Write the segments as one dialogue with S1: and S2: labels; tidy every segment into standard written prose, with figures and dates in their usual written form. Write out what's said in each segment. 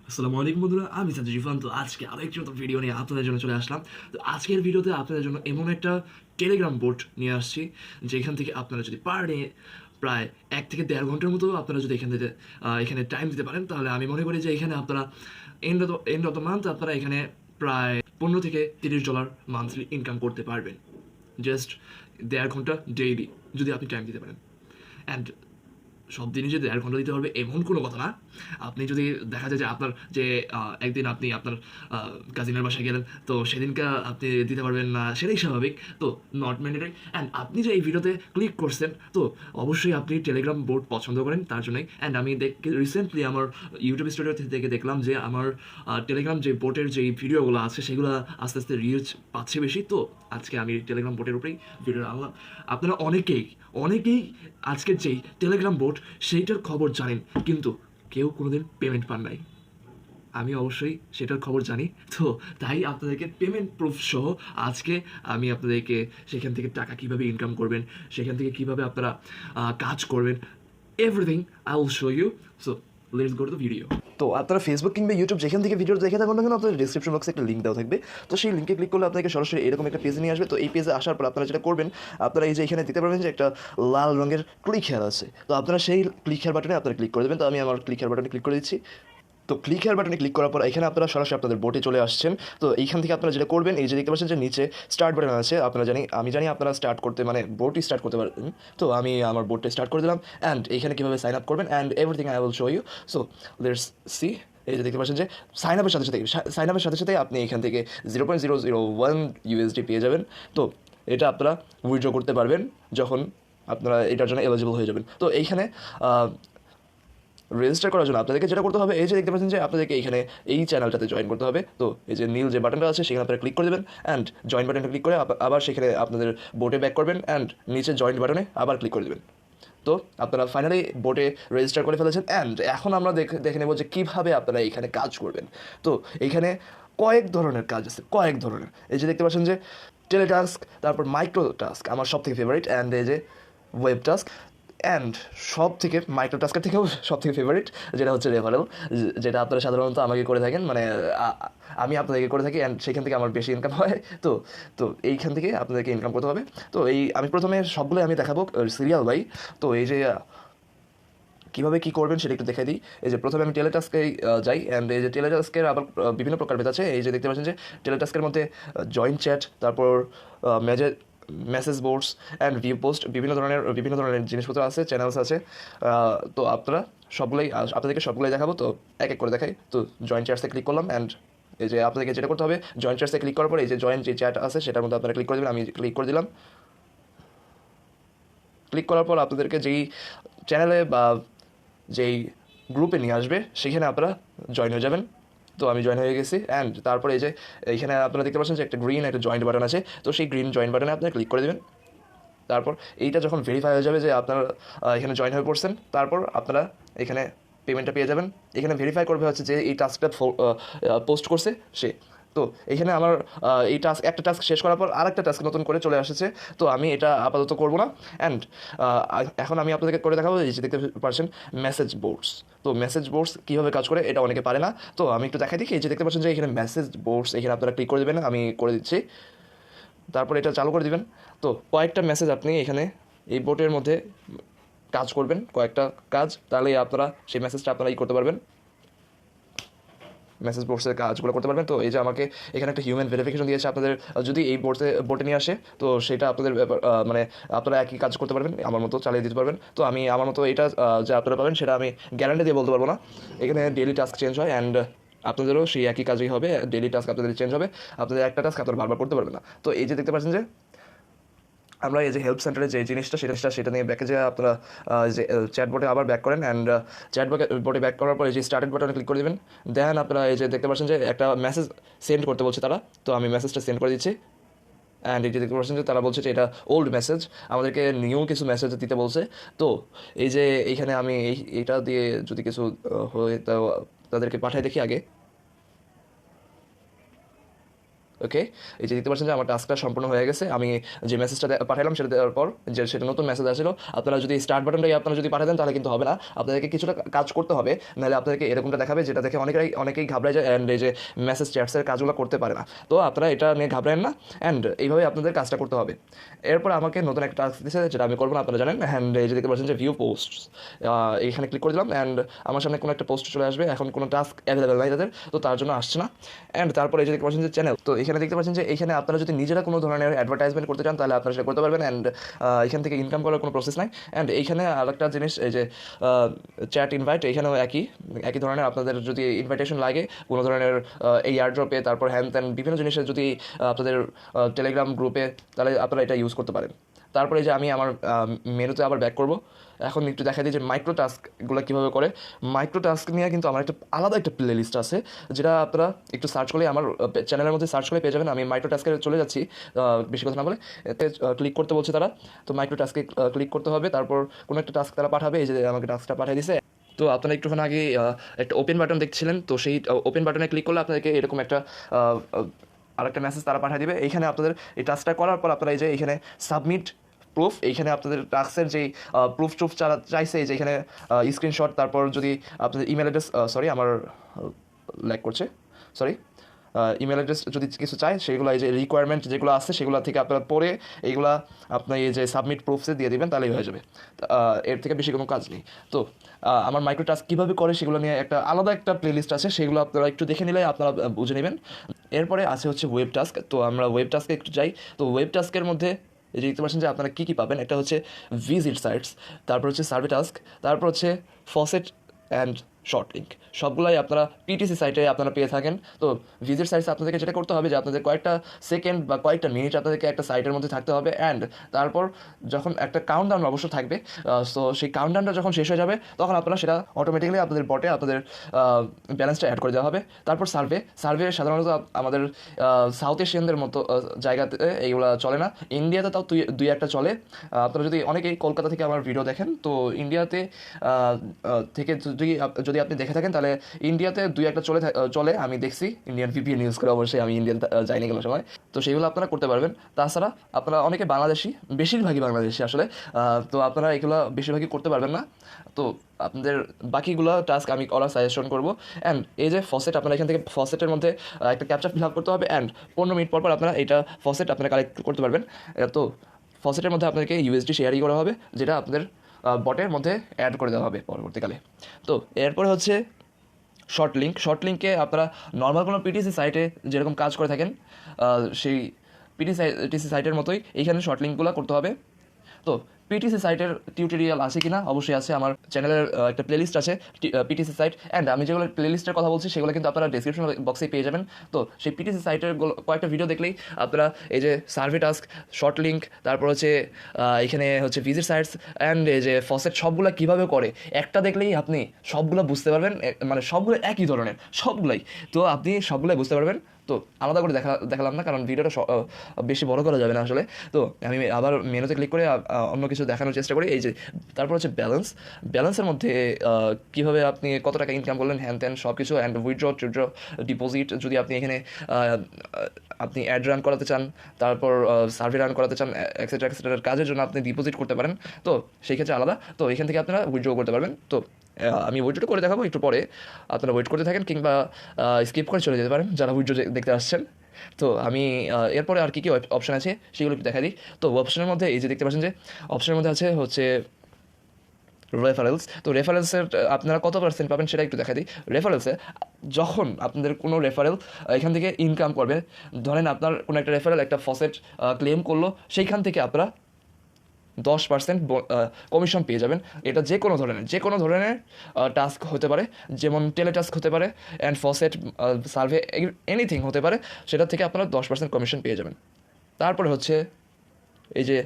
S1: আসসালামু আলাইকুম বন্ধুরা, আমি সাদি জিফান। তো আজকে আরেকটি নতুন ভিডিও নিয়ে আপনাদের জন্য চলে আসলাম। তো আজকের ভিডিওতে আপনাদের জন্য এমন একটা টেলিগ্রাম বোট নিয়ে আসছি, যেখান থেকে আপনারা যদি পার ডে প্রায় 1 থেকে দেড় ঘন্টার মতো আপনারা যদি এখানে টাইম দিতে পারেন, তাহলে আমি মনে করি যে এখানে আপনারা এন্ড অফ দ্য মান্থ আপনারা এখানে প্রায় $15 থেকে $30 মান্থলি ইনকাম করতে পারবেন, জাস্ট 1.5 ঘন্টা ডেইলি যদি আপনি টাইম দিতে পারেন। অ্যান্ড সব দিনই যে 1.5 ঘন্টা দিতে পারবে এমন কোনো কথা না। আপনি যদি দেখা যায় যে আপনার যে একদিন আপনি আপনার কাজিনের বাসায় গেলেন, তো সেদিনকে আপনি দিতে পারবেন না, সেটাই স্বাভাবিক। তো নট ম্যান্ডেটরি। অ্যান্ড আপনি যে এই ভিডিওতে ক্লিক করছেন, তো অবশ্যই আপনি টেলিগ্রাম বোর্ড পছন্দ করেন তার জন্যই। অ্যান্ড আমি রিসেন্টলি আমার ইউটিউব স্টুডিও থেকে দেখলাম যে আমার টেলিগ্রাম যে বোটের যে ভিডিওগুলো আছে সেগুলো আস্তে আস্তে রিচ পাচ্ছে বেশি। তো আজকে আমি টেলিগ্রাম বোটের উপরেই ভিডিও আনলাম। আপনারা অনেকেই আজকের যেই টেলিগ্রাম বোট সেইটার খবর জানেন, কিন্তু কেউ কোনোদিন পেমেন্ট পান নাই। আমি অবশ্যই সেটার খবর জানি। তো তাই আপনাদেরকে পেমেন্ট প্রুফ সহ আজকে আমি আপনাদেরকে সেখান থেকে টাকা কীভাবে ইনকাম করবেন, সেখান থেকে কীভাবে আপনারা কাজ করবেন, everything I will show you. So let's go to the video.
S2: তো আপনারা ফেসবুক কিংবা ইউটিউব যেখান থেকে ভিডিও দেখে থাকুন না কেন, আপনাদের ডিসক্রিপশন বক্সে একটা লিঙ্ক দেওয়া থাকবে। তো সেই লিঙ্কে ক্লিক করলে আপনাকে সরাসরি এরকম একটা পেজে নিয়ে আসবে। তো এই পেজে আসার পর আপনারা যেটা করবেন, আপনারা এই যে এখানে দিতে পারবেন যে একটা লাল রঙের ক্লিক হেয়ার আছে। তো আপনারা সেই ক্লিক হেয়ার বাটনে আপনারা ক্লিক করে দেবেন। তো আমি আমার ক্লিক হেয়ার বাটনে ক্লিক করে দিচ্ছি। তো ক্লিক হেয়ার বাটনে ক্লিক করার পর এখানে আপনারা সরাসরি আপনাদের বোটে চলে আসছেন। তো এইখান থেকে আপনারা যেটা করবেন, এই যে দেখতে পাচ্ছেন যে নিচে স্টার্ট বাটন আছে, আমি জানি আপনারা স্টার্ট করতে মানে বোটই স্টার্ট করতে পারবেন। তো আমি আমার বোটটা স্টার্ট করে দিলাম। অ্যান্ড এইখানে কীভাবে সাইন আপ করবেন and everything I will show you. So let's see. এই যে দেখতে পাচ্ছেন যে সাইন আপের সাথে সাথে আপনি এখান থেকে 0.001 USD পেয়ে যাবেন। তো এটা আপনারা উইথড্র করতে পারবেন যখন আপনারা এটার জন্য এলিজিবল হয়ে যাবেন। তো এইখানে রেজিস্টার করার জন্য আপনাদেরকে যেটা করতে হবে, এই যে দেখতে পাচ্ছেন যে আপনাদেরকে এইখানে এই চ্যানেলটাতে জয়েন করতে হবে। তো এই যে নীল যে বাটনটা আছে সেখানে আপনারা ক্লিক করে দেবেন। অ্যান্ড জয়েন বাটনটা ক্লিক করে আবার সেখানে আপনাদের বোটে ব্যাক করবেন। অ্যান্ড নিচে জয়েন বাটনে আবার ক্লিক করে দেবেন। তো আপনারা ফাইনালি বোটে রেজিস্টার করে ফেলেছেন। অ্যান্ড এখন আমরা দেখে নেব যে কীভাবে আপনারা এখানে কাজ করবেন। তো এইখানে কয়েক ধরনের কাজ আছে, কয়েক ধরনের। এই যে দেখতে পাচ্ছেন যে টেলিটাস্ক, তারপর মাইক্রো টাস্ক আমার সব থেকে ফেভারিট, অ্যান্ড এই যে ওয়েব টাস্ক, অ্যান্ড সব থেকে মাইক্রো টাস্কের থেকেও সব থেকে ফেভারিট যেটা হচ্ছে রেফারেল, যেটা আপনারা সাধারণত আমাকে করে থাকেন, মানে আমি আপনাদেরকে করে থাকি। অ্যান্ড সেখান থেকে আমার বেশি ইনকাম হয়। তো তো এইখান থেকে আপনাদেরকে ইনকাম করতে হবে। তো আমি প্রথমে সবগুলোই আমি দেখাবো সিরিয়াল বাই। তো এই যে কীভাবে কী করবেন সেটা একটু দেখাই দিই। এই যে প্রথমে আমি টেলিটাস্কে যাই। অ্যান্ড এই যে টেলিটাস্কের আবার বিভিন্ন প্রকারভেদ আছে। এই যে দেখতে পাচ্ছেন যে টেলিটাস্কের মধ্যে জয়েন্ট চ্যাট, তারপর message boards and view post, বিভিন্ন ধরনের জিনিসপত্র আছে, চ্যানেলস আছে। তো আপনাদেরকে সবগুলোই দেখাবো। তো এক এক করে দেখাই। তো জয়েন্ট চ্যাটসে ক্লিক করলাম। অ্যান্ড এই যে আপনাদেরকে যেটা করতে হবে, জয়েন্ট চ্যাটসে ক্লিক করার পর এই যে জয়েন্ট যে চ্যাট আছে সেটার মধ্যে আপনারা ক্লিক করে দেবেন। আমি ক্লিক করে দিলাম। ক্লিক করার পর আপনাদেরকে যেই চ্যানেলে বা যেই গ্রুপে নিয়ে আসবে সেখানে আপনারা জয়েন হয়ে যাবেন। তো আমি জয়েন হয়ে গেছি। অ্যান্ড তারপরে এই যে এইখানে আপনারা দেখতে পাচ্ছেন যে একটা জয়েন্ট বাটন আছে। তো সেই গ্রিন জয়েন্ট বাটনে আপনারা ক্লিক করে দেবেন। তারপর এইটা যখন ভেরিফাই হয়ে যাবে যে আপনারা এখানে জয়েন হয়ে পড়ছেন, তারপর আপনারা এখানে পেমেন্টটা পেয়ে যাবেন। এখানে ভেরিফাই করবে হচ্ছে যে এই টাস্কটা পোস্ট করছে সে। তো এখানে আমার একটা টাস্ক শেষ করার পর আরেকটা টাস্ক নতুন করে চলে এসেছে। তো আমি এটা আপাতত করবো না। অ্যান্ড এখন আমি আপনাদেরকে করে দেখাবো। এই যে দেখতে পাচ্ছেন মেসেজ বোর্ডস। তো মেসেজ বোর্ডস কীভাবে কাজ করে এটা অনেকে পারে না। তো আমি একটু দেখাই দিই। এই যে দেখতে পাচ্ছেন যে এখানে মেসেজ বোর্ডস, এখানে আপনারা ক্লিক করে দেবেন। আমি করে দিচ্ছি। তারপর এটা চালু করে দিবেন। তো কয়েকটা মেসেজ আপনি এখানে এই বোটের মধ্যে কাজ করবেন, কয়েকটা কাজ, তাহলে আপনারা সেই মেসেজটা আপনারা করতে পারবেন, মেসেজ বোর্ডসের কাজগুলো করতে পারবেন। তো এই যে আমাকে এখানে একটা হিউম্যান ভেরিফিকেশন দিয়েছে। আপনাদের যদি এই বোটে নিয়ে আসে, তো সেটা আপনাদের মানে আপনারা একই কাজ করতে পারবেন, আমার মতো চালিয়ে দিতে পারবেন। তো আমি আমার মতো এটা যে আপনারা পাবেন সেটা আমি গ্যারান্টি দিয়ে বলতে পারবো না। এখানে ডেইলি টাস্ক চেঞ্জ হয়। অ্যান্ড আপনাদেরও সেই একই কাজই হবে, ডেইলি টাস্ক আপনাদের চেঞ্জ হবে। আপনাদের একটা টাস্ক আপনারা বারবার করতে পারবেন না। তো এই যে দেখতে পাচ্ছেন যে আমরা এই যে হেল্প সেন্টারে যে জিনিসটা সেটা নিয়ে ব্যাকে যে আপনারা যে চ্যাটবোটে আবার ব্যাক করেন। অ্যান্ড চ্যাটবোটে ব্যাক করার পর এই যে স্টার্টেড বাটনে ক্লিক করে দেবেন। দেন আপনারা এই যে দেখতে পাচ্ছেন যে একটা মেসেজ সেন্ড করতে বলছে তারা। তো আমি মেসেজটা সেন্ড করে দিচ্ছি। অ্যান্ড এই যে দেখতে পাচ্ছেন যে তারা বলছে যে এটা ওল্ড মেসেজ, আমাদেরকে নিউ কিছু মেসেজ দিতে বলছে। তো এই যে এইখানে আমি এইটা দিয়ে যদি কিছু হয়ে তাদেরকে পাঠাই দেখি আগে। ওকে, এই যে দেখতে পাচ্ছেন যে আমার টাস্কটা সম্পূর্ণ হয়ে গেছে। আমি যে মেসেজটা পাঠালাম সেটা দেওয়ার পর যে সেটা নতুন মেসেজ আসলো, আপনারা যদি স্টার্ট বাটনটাই আপনারা যদি পাঠাতেন তাহলে কিন্তু হবে না, আপনাদেরকে কিছুটা কাজ করতে হবে, নাহলে আপনাদেরকে এরকমটা দেখাবে, যেটা দেখে অনেকেই ঘাবড়ে যায় অ্যান্ড এই যে মেসেজ চ্যাটসের কাজগুলো করতে পারে না। তো আপনারা এটা নিয়ে ঘাবড়েন না, অ্যান্ড এইভাবে আপনাদের কাজটা করতে হবে। এরপর আমাকে নতুন একটা টাস্ক দিয়েছে, যেটা আমি করবো না, আপনারা জানেন। অ্যান্ড এই যে দেখতে পাচ্ছেন যে ভিউ পোস্ট, এইখানে ক্লিক করে দিলাম অ্যান্ড আমার সামনে কোনো একটা পোস্ট চলে আসবে। এখন কোনো টাস্ক অ্যাভেলেবেল নাই তাদের, তো তার জন্য আসছে না। অ্যান্ড তারপরে এই যে দেখতে পাচ্ছেন যে চ্যানেল, তো এখানে দেখতে পাচ্ছেন যে এইখানে আপনারা যদি নিজেরা কোনো ধরনের অ্যাডভার্টাইজমেন্ট করতে চান তাহলে আপনারা সেটা করতে পারবেন। অ্যান্ড এখান থেকে ইনকাম করার কোনো প্রসেস নাই। অ্যান্ড এইখানে আরেকটা জিনিস, এই যে চ্যাট ইনভাইট, এখানেও একই ধরনের আপনাদের যদি ইনভাইটেশন লাগে কোনো ধরনের এই এয়ারড্রপে, তারপর হ্যান ত্যান বিভিন্ন জিনিসের যদি আপনাদের টেলিগ্রাম গ্রুপে, তাহলে আপনারা এটা ইউজ করতে পারেন। তারপরে যে আমি আমার মেনুতে আবার ব্যাক করব। এখন একটু দেখা দিই যে মাইক্রো টাস্কগুলো কীভাবে করে। মাইক্রো টাস্ক নিয়ে কিন্তু আমার আলাদা একটা প্লে লিস্ট আছে, যেটা আপনারা একটু সার্চ করলে আমার চ্যানেলের মধ্যে সার্চ করে পেয়ে যাবেন। আমি মাইক্রো টাস্কে চলে যাচ্ছি, বেশি কথা না বলে। এতে ক্লিক করতে বলছে তারা, তো মাইক্রো টাস্কে ক্লিক করতে হবে। তারপর কোনো একটা টাস্ক তারা পাঠাবে, এই যে আমাকে টাস্কটা পাঠিয়ে দিছে। তো আপনারা একটুখানি আগে একটা ওপেন বাটন দেখছিলেন, তো সেই ওপেন বাটনে ক্লিক করলে আপনাদেরকে এরকম একটা আরেকটা মেসেজ তারা পাঠিয়ে দিবে। এইখানে আপনাদের এই টাস্কটা করার পর আপনারা এই যে এইখানে সাবমিট প্রুফ, এইখানে আপনাদের টাস্কের যেই প্রুফ চাইছে, এই যে এখানে স্ক্রিনশট, তারপর যদি আপনাদের ইমেল অ্যাড্রেস, সরি আমার ল্যাগ করছে, সরি, ইমেল অ্যাড্রেস যদি কিছু চায় সেগুলো, এই যে রিকোয়ারমেন্ট যেগুলো আছে সেগুলো থেকে আপনারা পড়ে এইগুলা আপনার এই যে সাবমিট প্রুফসে দিয়ে দিবেন, তাহলেই হয়ে যাবে। এর থেকে বেশি কোনো কাজ নেই। তো আমার মাইক্রো টাস্ক কীভাবে করে সেগুলো নিয়ে আলাদা একটা প্লেলিস্ট আছে, সেগুলো আপনারা একটু দেখে নিলে আপনারা বুঝে নেবেন। এরপরে আছে হচ্ছে ওয়েব টাস্ক। তো আমরা ওয়েব টাস্কে একটু যাই। তো ওয়েব টাস্কের মধ্যে এই যে দেখতে পাচ্ছেন যে আপনারা কী কী পাবেন। একটা হচ্ছে ভিজিট সাইটস, তারপর হচ্ছে সার্ভে টাস্ক, তারপর হচ্ছে ফসেট অ্যান্ড শর্ট লিঙ্ক। সবগুলাই আপনারা পিটিসি সাইটে আপনারা পেয়ে থাকেন। তো ভিজিট সাইটস আপনাদেরকে যেটা করতে হবে যে আপনাদের কয়েকটা সেকেন্ড বা কয়েকটা মিনিট আপনাদেরকে একটা সাইটের মধ্যে থাকতে হবে। অ্যান্ড তারপর যখন একটা কাউন্টডাউন অবশ্য থাকবে, তো সেই কাউন্টডাউনটা যখন শেষ হয়ে যাবে তখন আপনারা সেটা অটোমেটিক্যালি আপনাদের বটে আপনাদের ব্যালেন্সটা অ্যাড করে দেওয়া হবে। তারপর সার্ভে সাধারণত আমাদের সাউথ এশিয়ানদের মতো জায়গাতে এইগুলো চলে না। ইন্ডিয়াতে তাও দুই একটা চলে। আপনারা যদি অনেকেই কলকাতা থেকে আমার ভিডিও দেখেন, তো ইন্ডিয়াতে থেকে যদি আপনি দেখে থাকেন তাহলে ইন্ডিয়াতে দুই একটা চলে আমি দেখছি। ইন্ডিয়ান ভিপিএন ইউজ করে, অবশ্যই আমি ইন্ডিয়ান যাইনি কোনো সময়। তো সেইগুলো আপনারা করতে পারবেন। তাছাড়া আপনারা অনেকে বাংলাদেশি, বেশিরভাগই বাংলাদেশি আসলে, তো আপনারা এগুলো বেশিরভাগই করতে পারবেন না। তো আপনাদের বাকিগুলো টাস্ক আমি করার সাজেশন করবো। অ্যান্ড এই যে ফসেট, আপনারা এখান থেকে ফসেটের মধ্যে একটা ক্যাপচা ফিল আপ করতে হবে। অ্যান্ড 15 মিনিট পর আপনারা এইটা ফসেট আপনারা কালেক্ট করতে পারবেন। তো ফসেটের মধ্যে আপনাদেরকে ইউএসডি শেয়ারই করা হবে, যেটা আপনাদের বটের মধ্যে অ্যাড করে দেওয়া হবে পরবর্তীকালে। তো এরপরে হচ্ছে শর্ট লিঙ্কে আপনারা নর্মাল কোনো পিটিসি সাইটে যেরকম কাজ করে থাকেন, সেই পিটিসি সাইটের মতোই এইখানে শর্ট লিঙ্কগুলো করতে হবে। তো পিটিসি সাইটের টিউটোরিয়াল আছে কিনা, অবশ্যই আছে। আমার চ্যানেলের একটা প্লেলিস্ট আছে পিটিসি সাইট। অ্যান্ড আমি যেগুলো প্লেলিস্টের কথা বলছি সেগুলো কিন্তু আপনারা ডিসক্রিপশন বক্সে পেয়ে যাবেন। তো সেই পিটিসি সাইটের কয়েকটা ভিডিও দেখলেই আপনারা এই যে সার্ভে টাস্ক, শর্ট লিঙ্ক, তারপর হচ্ছে এখানে হচ্ছে ভিজিট সাইটস অ্যান্ড এই যে ফসেট, সবগুলো কীভাবে করে একটা দেখলেই আপনি সবগুলো বুঝতে পারবেন। মানে সবগুলো একই ধরনের সবগুলাই, তো আপনি সবগুলোই বুঝতে পারবেন। তো আলাদা করে দেখালাম না, কারণ ভিডিওটা বেশি বড় করা যাবে না আসলে। তো আমি আবার মেনুতে ক্লিক করে অন্য কিছু দেখানোর চেষ্টা করি। এই যে তারপর হচ্ছে ব্যালেন্সের মধ্যে কীভাবে আপনি কত টাকা ইনকাম করলেন, হ্যান ত্যান সব কিছু। অ্যান্ড উইথড্র ডিপোজিট, যদি আপনি এখানে আপনি অ্যাড রান করাতে চান, তারপর সার্ভে রান করাতে চান, এক্সেট্রা কাজের জন্য আপনি ডিপোজিট করতে পারেন। তো সেই ক্ষেত্রে আলাদা। তো এখান থেকে আপনারা উইথড্র করতে পারবেন। তো আমি উইথড্র করে দেখাবো একটু পরে, আপনারা ওয়েট করতে থাকেন কিংবা স্কিপ করে চলে যেতে পারেন যারা উইথড্র দেখতে আসছেন। তো আমি এরপরে আর কী কী অপশান আছে সেগুলো একটু দেখা দিই। তো অপশনের মধ্যে এই যে দেখতে পাচ্ছেন যে অপশনের মধ্যে আছে হচ্ছে রেফারেলস। তো রেফারেলসের আপনারা কত পার্সেন্ট পাবেন সেটা একটু দেখা দিই। রেফারেলসে যখন আপনাদের কোনো রেফারেল এখান থেকে ইনকাম করবে, ধরেন আপনার কোনো একটা রেফারেল একটা ফসেট ক্লেম করলো, সেইখান থেকে আপনারা 10% কমিশন পেয়ে যাবেন। এটা যে কোনো ধরনের টাস্ক হতে পারে, যেমন টেলিটাস্ক হতে পারে, অ্যান্ড ফসেট, সার্ভে, এনিথিং হতে পারে, সেটা থেকে আপনারা 10% কমিশন পেয়ে যাবেন। তারপরে হচ্ছে এই যে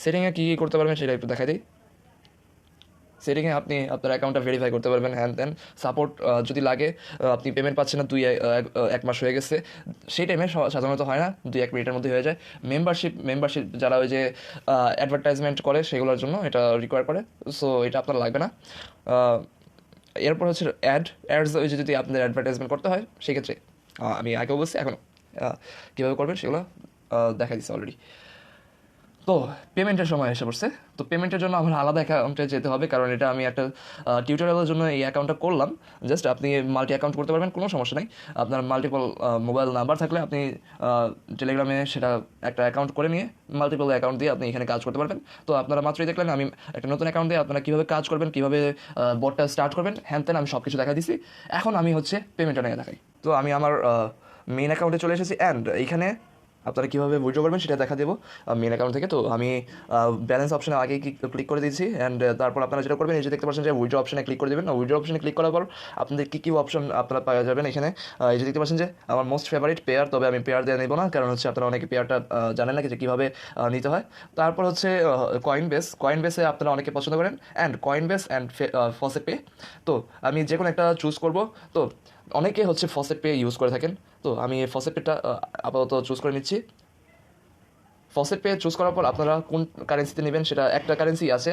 S2: সেটিংয়ে কী করতে পারবেন সেটা একটু দেখা দিই। সেটিংয়ে আপনি আপনার অ্যাকাউন্টটা ভেরিফাই করতে পারবেন, হ্যান ত্যান সাপোর্ট যদি লাগে। আপনি পেমেন্ট পাচ্ছেন না, এক মাস হয়ে গেছে, সেই টাইমে সাধারণত হয় না, 2-1 মিনিটের মধ্যে হয়ে যায়। মেম্বারশিপ যারা ওই যে অ্যাডভার্টাইজমেন্ট করে সেগুলোর জন্য এটা রিকোয়ার করে, সো এটা আপনার লাগবে না। এরপর হচ্ছে অ্যাডস, ওই যে যদি আপনাদের অ্যাডভার্টাইজমেন্ট করতে হয় সেক্ষেত্রে আমি আগেও বলছি, এখন কীভাবে করবেন সেগুলো দেখা দিচ্ছে অলরেডি। তো পেমেন্টের সময় এসে পড়ছে। তো পেমেন্টের জন্য আমার আলাদা অ্যাকাউন্টে যেতে হবে, কারণ এটা আমি একটা টিউটোরিয়ালের জন্য এই অ্যাকাউন্টটা করলাম। জাস্ট আপনি মাল্টি অ্যাকাউন্ট করতে পারবেন, কোনো সমস্যা নেই। আপনার মাল্টিপল মোবাইল নাম্বার থাকলে আপনি টেলিগ্রামে সেটা একটা অ্যাকাউন্ট করে নিয়ে মাল্টিপল অ্যাকাউন্ট দিয়ে আপনি এখানে কাজ করতে পারবেন। তো আপনারা মাত্রই দেখলেন আমি একটা নতুন অ্যাকাউন্ট দিয়ে আপনারা কীভাবে কাজ করবেন, কীভাবে বটটা স্টার্ট করবেন, হ্যান তেন আমি সব কিছু দেখা দিচ্ছি। এখন আমি হচ্ছে পেমেন্টটা নিয়ে দেখাই। তো আমি আমার মেইন অ্যাকাউন্টে চলে এসেছি, অ্যান্ড এইখানে আপনারা কীভাবে উইথড্র করবেন সেটা দেখা দেবো মেন অ্যাকাউন্ট থেকে। তো আমি ব্যালেন্স অপশনে আগে ক্লিক করে দিয়েছি, অ্যান্ড তারপর আপনারা যেটা করবেন, এই যে দেখতে পাচ্ছেন যে উইথড্র অপশনে ক্লিক করে দেবেন। উইথড্র অপশনে ক্লিক করার পর আপনাদের কী অপশন আপনারা পাওয়া যাবেন এখানে। এই যে দেখতে পাচ্ছেন যে আমার মোস্ট ফেভারিট পেয়ার, তবে আমি পেয়ার দিয়ে নেবো না, কারণ হচ্ছে আপনারা অনেকে পেয়ারটা জানেন না যে কীভাবে নিতে হয়। তারপর হচ্ছে কয়েনবেসে আপনারা অনেকে পছন্দ করেন, অ্যান্ড কয়েনবেস অ্যান্ড ফসেটপে। তো আমি যে কোনো একটা চুজ করব। তো অনেকে হচ্ছে ফসেটপে ইউজ করে থাকেন, তো আমি ফসেটপেটা আপাতত চুজ করে নিচ্ছি। ফসেটপে চুজ করার পর আপনারা কোন কারেন্সিতে নেবেন সেটা একটা কারেন্সি আছে।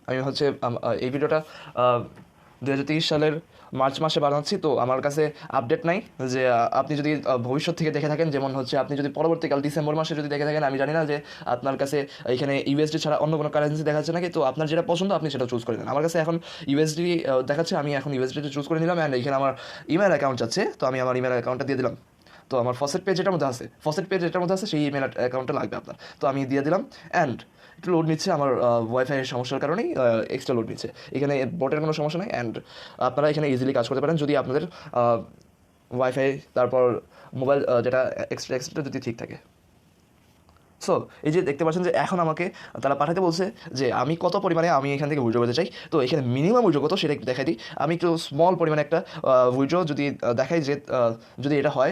S2: আমি হচ্ছে এই ভিডিওটা 2023 সালের মার্চ মাসে বানাচ্ছি, তো আমার কাছে আপডেট নাই যে আপনি যদি ভবিষ্যৎ থেকে দেখে থাকেন, যেমন হচ্ছে আপনি যদি পরবর্তীকাল ডিসেম্বর মাসে যদি দেখে থাকেন, আমি জানি না যে আপনার কাছে এখানে ইউএসডি ছাড়া অন্য কোনো কারেন্সি দেখাচ্ছে নাকি। তো আপনার যেটা পছন্দ আপনি সেটা চুজ করে নেন। আমার কাছে এখন ইউএসডি দেখাচ্ছে, আমি এখন ইউএসডিটা চুজ করে নিলাম, অ্যান্ড এখানে আমার ইমেল অ্যাকাউন্ট আছে, তো আমি আমার ইমেল অ্যাকাউন্টটা দিয়ে দিলাম। তো আমার ফসেটপে যেটার মধ্যে আছে সেই ইমেল অ্যাকাউন্টটা লাগবে আপনার, তো আমি দিয়ে দিলাম। অ্যান্ড একটু লোড নিচ্ছে, আমার ওয়াইফাইয়ের সমস্যার কারণেই এক্সট্রা লোড নিচ্ছে। এখানে বোটের কোনো সমস্যা নেই, অ্যান্ড আপনারা এখানে ইজিলি কাজ করতে পারেন যদি আপনাদের ওয়াইফাই তারপর মোবাইল যেটা এক্সট্রা যদি ঠিক থাকে। সো এই যে দেখতে পাচ্ছেন যে এখন আমাকে তারা পাঠাতে বলছে যে আমি কত পরিমাণে আমি এখান থেকে উইথড্র করতে চাই। তো এখানে মিনিমাম উইথড্র কত সেটা একটু দেখাই দিই। আমি একটু স্মল পরিমাণে একটা উইথড্র যদি দেখাই, যে যদি এটা হয়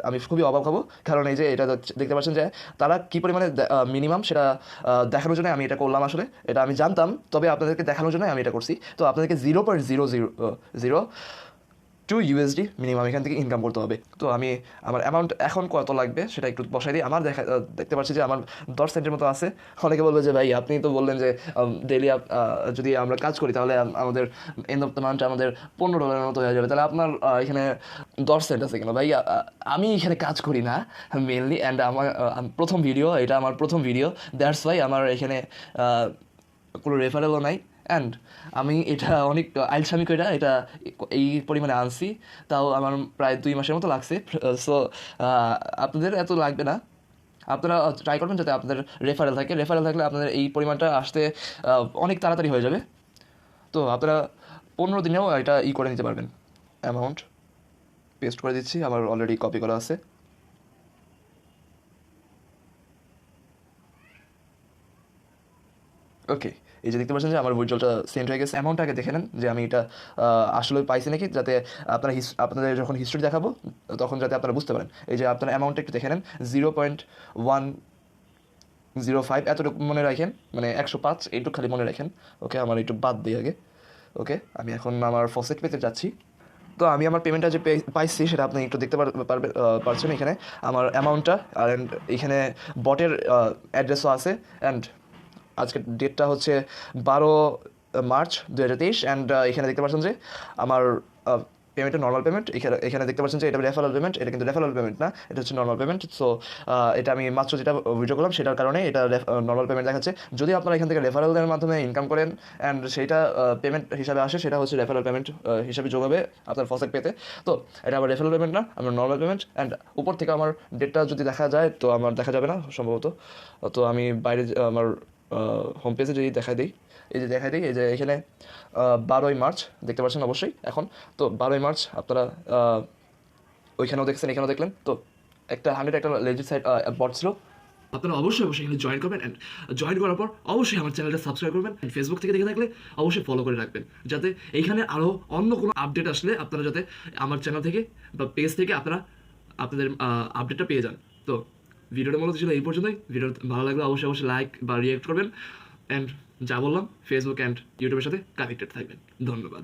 S2: আমি খুবই অবাক হব, কারণ এই যে এটা দেখতে পাচ্ছেন যে তারা কী পরিমাণে মিনিমাম সেটা দেখানোর জন্য আমি এটা করলাম। আসলে এটা আমি জানতাম, তবে আপনাদেরকে দেখানোর জন্য আমি এটা করছি। তো আপনাদেরকে 0.002 USD মিনিমাম এখান থেকে ইনকাম করতে হবে। তো আমি আমার অ্যামাউন্ট এখন কত লাগবে সেটা একটু বসাই দিই। আমার দেখতে পাচ্ছি যে আমার 10 সেন্টের মতো আছে। অনেকে বলবে যে ভাই আপনি তো বললেন যে ডেইলি যদি আমরা কাজ করি তাহলে আমাদের এন্ড অফ দ্য মান্থ আমাদের $15 মতো হয়ে যাবে, তাহলে আপনার এখানে 10 সেন্ট আছে কেন? ভাই আমি এখানে কাজ করি না মেনলি, অ্যান্ড আমার এটা আমার প্রথম ভিডিও, দ্যাটস ওয়াই আমার এখানে কোনো রেফারেলও নাই। অ্যান্ড আমি এটা অনেক আইলসামি করে এটা এই পরিমাণে আনছি, তাও আমার প্রায় 2 মাসের মতো লাগছে। সো আপনাদের এত লাগবে না, আপনারা ট্রাই করবেন যাতে আপনাদের রেফারেল থাকলে আপনাদের এই পরিমাণটা আসতে অনেক তাড়াতাড়ি হয়ে যাবে। তো আপনারা 15 দিনেও এটা করে নিতে পারবেন। অ্যামাউন্ট পেস্ট করে দিচ্ছি, আমার অলরেডি কপি করা আছে। ওকে, এই যে দেখতে পাচ্ছেন যে আমার উইথড্রলটা সেন্ড হয়ে গেছে। অ্যামাউন্টটাকে দেখে নেন যে আমি এটা আসলে পাইছি নাকি, যাতে আপনাদের যখন হিস্ট্রি দেখাবো তখন যাতে আপনারা বুঝতে পারেন। এই যে আপনারা অ্যামাউন্টটা একটু দেখে নেন, 0.105 এতটুকু মনে রাখেন, মানে 105 এইটুকু খালি মনে রাখেন। ওকে, আমার একটু বাদ দিই আগে। ওকে, আমি এখন আমার ফসেট পেতে যাচ্ছি। তো আমি আমার পেমেন্টটা যে পাইছি সেটা আপনি একটু দেখতে পারছেন এখানে আমার অ্যামাউন্টটা, আর এখানে বটের অ্যাড্রেসও আছে। অ্যান্ড আজকের ডেটটা হচ্ছে 12 মার্চ 2023, অ্যান্ড এখানে দেখতে পাচ্ছেন যে আমার পেমেন্টটা নর্মাল পেমেন্ট। এখানে দেখতে পাচ্ছেন যে এটা রেফারেল পেমেন্ট, এটা কিন্তু রেফারেল পেমেন্ট না, এটা হচ্ছে নর্মাল পেমেন্ট। সো এটা আমি মাত্র যেটা উইথড্র করলাম সেটার কারণে এটা নর্মাল পেমেন্ট দেখাচ্ছে। যদি আপনারা এখান থেকে রেফারেলের মাধ্যমে ইনকাম করেন অ্যান্ড সেইটা পেমেন্ট হিসাবে আসে, সেটা হচ্ছে রেফারেল পেমেন্ট হিসাবে যোগ হবে আপনার ফসেট পেতে। তো এটা আমার রেফারেল পেমেন্ট না, আমার নর্মাল পেমেন্ট। অ্যান্ড উপর থেকে আমার ডেটটা যদি দেখা যায়, তো আমার দেখা যাবে না সম্ভবত। তো আমি বাইরে আমার হোম পেজে যদি দেখাই দিই, এই যে এখানে 12ই মার্চ দেখতে পাচ্ছেন অবশ্যই এখন। তো 12ই মার্চ আপনারা ওইখানেও দেখছেন, এখানেও দেখলেন। তো একটা লেজিট সাইট বট ছিল।
S1: আপনারা অবশ্যই এখানে জয়েন করবেন, অ্যান্ড জয়েন করার পর অবশ্যই আমার চ্যানেলটা সাবস্ক্রাইব করবেন। ফেসবুক থেকে দেখে থাকলে অবশ্যই ফলো করে রাখবেন, যাতে এইখানে আরও অন্য কোনো আপডেট আসলে আপনারা যাতে আমার চ্যানেল থেকে বা পেজ থেকে আপনাদের আপডেটটা পেয়ে যান। তো ভিডিওটা মূলত ছিল এই পর্যন্তই। ভিডিও ভালো লাগলে অবশ্যই লাইক বা রিঅ্যাক্ট করবেন, অ্যান্ড যা বললাম ফেসবুক অ্যান্ড ইউটিউবের সাথে কানেক্টেড থাকবেন। ধন্যবাদ।